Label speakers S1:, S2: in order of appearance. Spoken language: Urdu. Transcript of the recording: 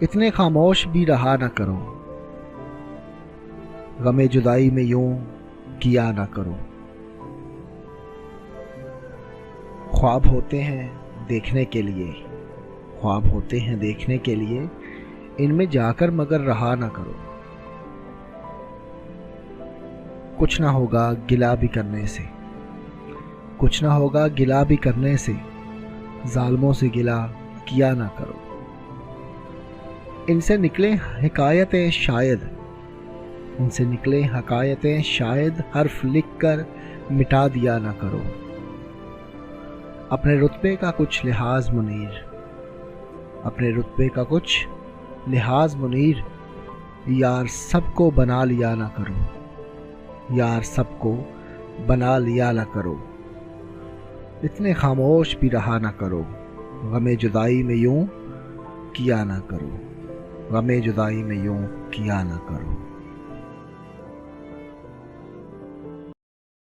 S1: اتنے خاموش بھی رہا نہ کرو، غم جدائی میں یوں کیا نہ کرو۔ خواب ہوتے ہیں دیکھنے کے لیے، خواب ہوتے ہیں دیکھنے کے لیے، ان میں جا کر مگر رہا نہ کرو۔ کچھ نہ ہوگا گلہ بھی کرنے سے، کچھ نہ ہوگا گلہ بھی کرنے سے، ظالموں سے گلہ کیا نہ کرو۔ ان سے نکلے حکایتیں شاید، ان سے نکلے حکایتیں شاید، حرف لکھ کر مٹا دیا نہ کرو۔ اپنے رتبے کا کچھ لحاظ منیر، اپنے رتبے کا کچھ لحاظ منیر، یار سب کو بنا لیا نہ کرو، یار سب کو بنا لیا نہ کرو۔ اتنے خاموش بھی رہا نہ کرو، غم جدائی میں یوں کیا نہ کرو، غم جدائی میں یوں کیا نہ کرو۔